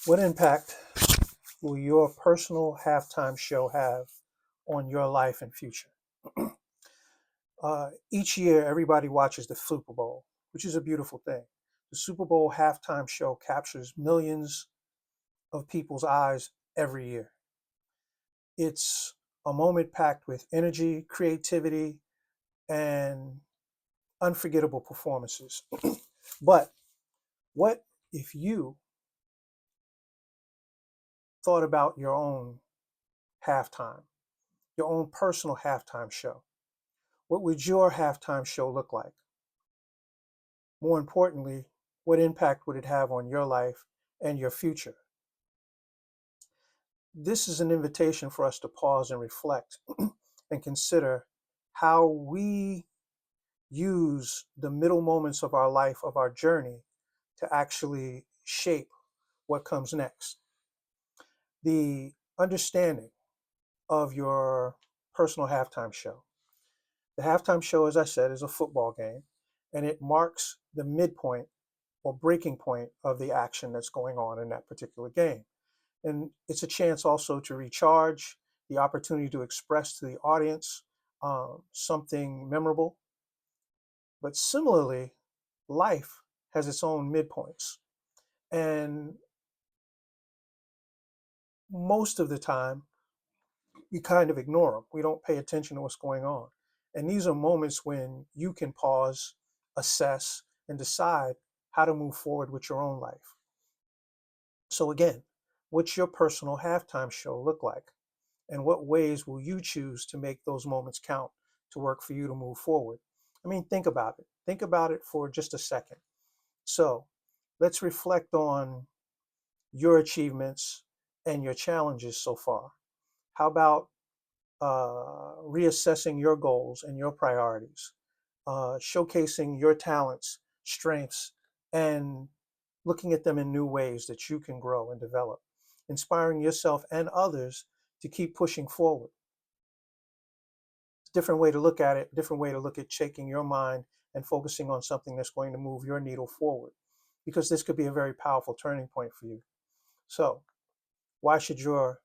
What impact will your personal halftime show have on your life and future? Each year, everybody watches the Super Bowl, which is a beautiful thing. The Super Bowl halftime show captures millions of people's eyes every year. It's a moment packed with energy, creativity, and unforgettable performances. But what if you thought about your own halftime, your own personal halftime show? What would your halftime show look like? More importantly, what impact would it have on your life and your future? This is an invitation for us to pause and reflect and consider how we use the middle moments of our life, of our journey, to actually shape what comes next. The understanding of your personal halftime show. The halftime show, as I said, is a football game, and it marks the midpoint or breaking point of the action that's going on in that particular game. And it's a chance also to recharge, the opportunity to express to the audience something memorable. But similarly, life has its own midpoints. And most of the time, we kind of ignore them. We don't pay attention to what's going on. And these are moments when you can pause, assess, and decide how to move forward with your own life. So, again, what's your personal halftime show look like? And what ways will you choose to make those moments count to work for you to move forward? I mean, think about it. Think about it for just a second. So, let's reflect on your achievements and your challenges so far. How about reassessing your goals and your priorities, showcasing your talents, strengths, and looking at them in new ways that you can grow and develop, inspiring yourself and others to keep pushing forward. Different way to look at it, different way to look at shaking your mind and focusing on something that's going to move your needle forward, because this could be a very powerful turning point for you. So, why should your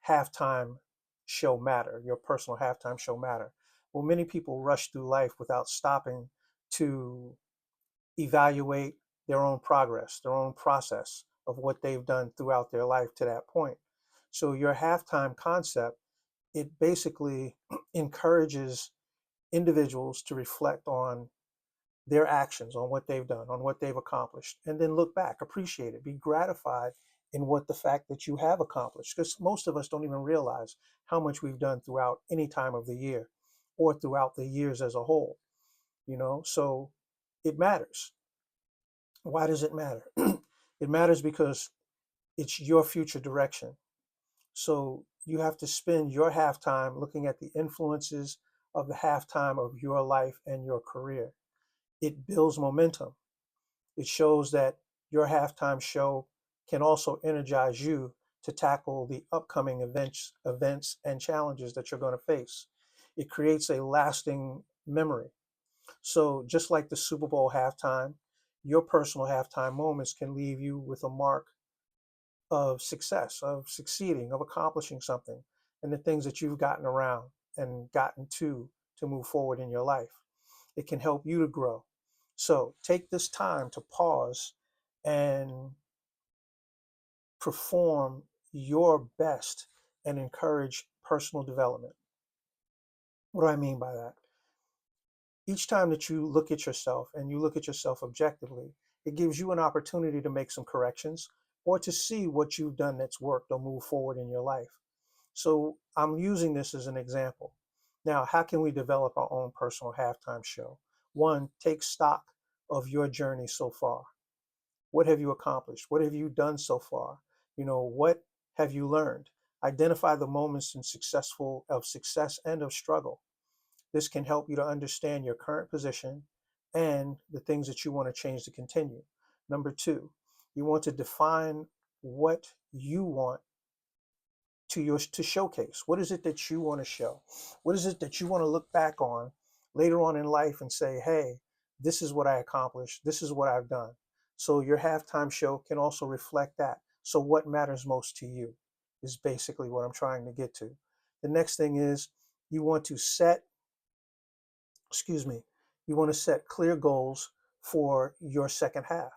halftime show matter, your personal halftime show matter? Well, many people rush through life without stopping to evaluate their own progress, their own process of what they've done throughout their life to that point. So your halftime concept, it basically encourages individuals to reflect on their actions, on what they've done, on what they've accomplished, and then look back, appreciate it, be gratified in what the fact that you have accomplished. Because most of us don't even realize how much we've done throughout any time of the year or throughout the years as a whole, so it matters. Why does it matter? It matters because it's your future direction. So you have to spend your halftime looking at the influences of the halftime of your life and your career. It builds momentum. It shows that your halftime show can also energize you to tackle the upcoming events and challenges that you're going to face. It creates a lasting memory. So just like the Super Bowl halftime, your personal halftime moments can leave you with a mark of success, of succeeding, of accomplishing something, and the things that you've gotten around and gotten to move forward in your life. It can help you to grow. So take this time to pause and perform your best and encourage personal development. What do I mean by that? Each time that you look at yourself and you look at yourself objectively, it gives you an opportunity to make some corrections or to see what you've done that's worked or move forward in your life. So I'm using this as an example. Now, how can we develop our own personal halftime show? One, take stock of your journey so far. What have you accomplished? What have you done so far? What have you learned? Identify the moments of success and of struggle. This can help you to understand your current position and the things that you want to change to continue. Number two, you want to define what you want to showcase. What is it that you want to show? What is it that you want to look back on later on in life and say, hey, this is what I accomplished. This is what I've done. So your halftime show can also reflect that. So what matters most to you is basically what I'm trying to get to. The next thing is you want to set, excuse me, you want to set clear goals for your second half.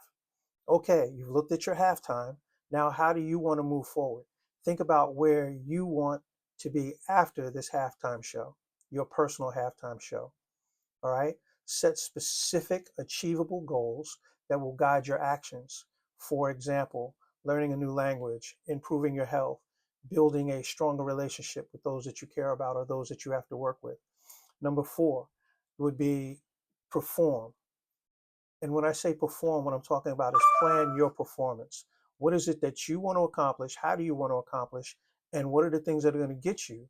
Okay, you've looked at your halftime. Now, how do you want to move forward? Think about where you want to be after this halftime show, your personal halftime show. All right. Set specific, achievable goals that will guide your actions. For example, learning a new language, improving your health, building a stronger relationship with those that you care about or those that you have to work with. Number four would be perform. And when I say perform, what I'm talking about is plan your performance. What is it that you want to accomplish? How do you want to accomplish? And what are the things that are going to get you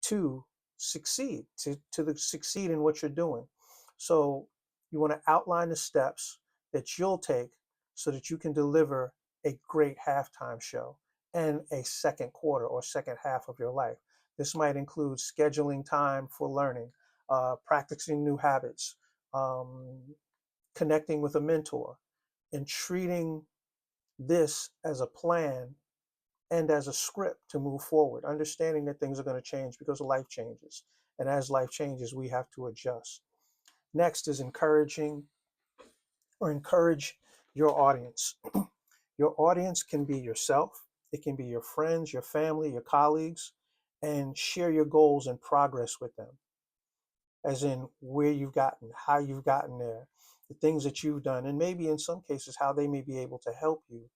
to succeed, to succeed in what you're doing? So you want to outline the steps that you'll take so that you can deliver a great halftime show and a second quarter or second half of your life. This might include scheduling time for learning, practicing new habits, um, connecting with a mentor, and treating this as a plan and as a script to move forward, understanding that things are going to change because life changes. And as life changes, we have to adjust. Next is encourage your audience. Your audience can be yourself, it can be your friends, your family, your colleagues, and share your goals and progress with them, as in where you've gotten, how you've gotten there, the things that you've done, and maybe in some cases, how they may be able to help you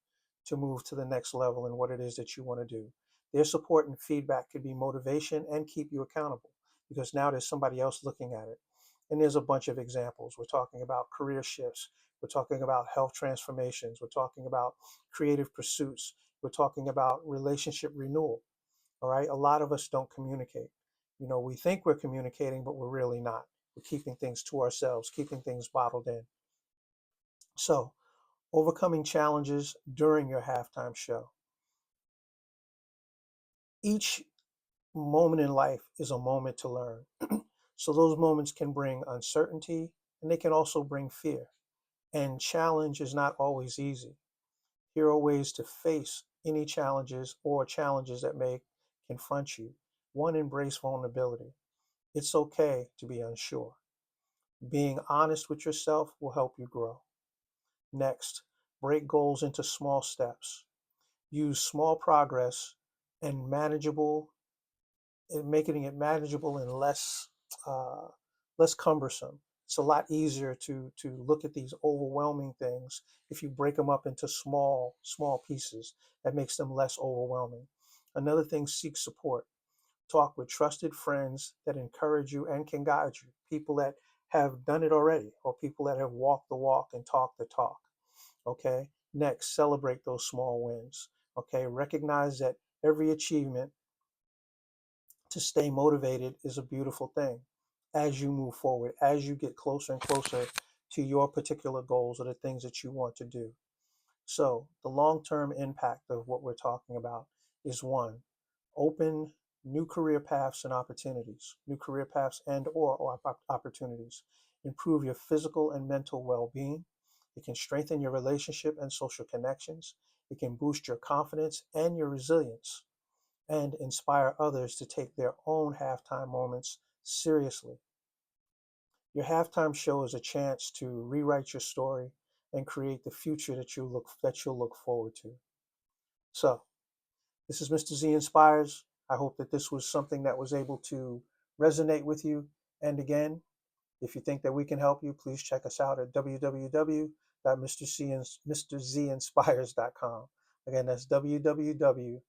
to move to the next level in what it is that you want to do. Their support and feedback could be motivation and keep you accountable because now there's somebody else looking at it. And there's a bunch of examples. We're talking about career shifts. We're talking about health transformations. We're talking about creative pursuits. We're talking about relationship renewal. All right. A lot of us don't communicate. We think we're communicating, but we're really not. We're keeping things to ourselves, keeping things bottled in. So, overcoming challenges during your halftime show. Each moment in life is a moment to learn. So, those moments can bring uncertainty and they can also bring fear. And challenge is not always easy. Here are ways to face any challenges or challenges that may confront you. One, embrace vulnerability. It's okay to be unsure. Being honest with yourself will help you grow. Next, break goals into small steps. Use small progress and making it manageable and uh, less cumbersome. It's a lot easier to look at these overwhelming things if you break them up into small pieces. That makes them less overwhelming. Another thing, seek support. Talk with trusted friends that encourage you and can guide you, people that have done it already or people that have walked the walk and talked the talk. Okay. Next, celebrate those small wins. Okay. Recognize that every achievement to stay motivated is a beautiful thing as you move forward, as you get closer and closer to your particular goals or the things that you want to do. So, the long term impact of what we're talking about is one, open new career paths and opportunities, new career paths and or opportunities, improve your physical and mental well-being. It can strengthen your relationship and social connections. It can boost your confidence and your resilience and inspire others to take their own halftime moments seriously. Your halftime show is a chance to rewrite your story and create the future that you'll look forward to. So, this is Mr. Z Inspires. I hope that this was something that was able to resonate with you. And again, if you think that we can help you, please check us out at www.mrzinspires.com. Again, that's www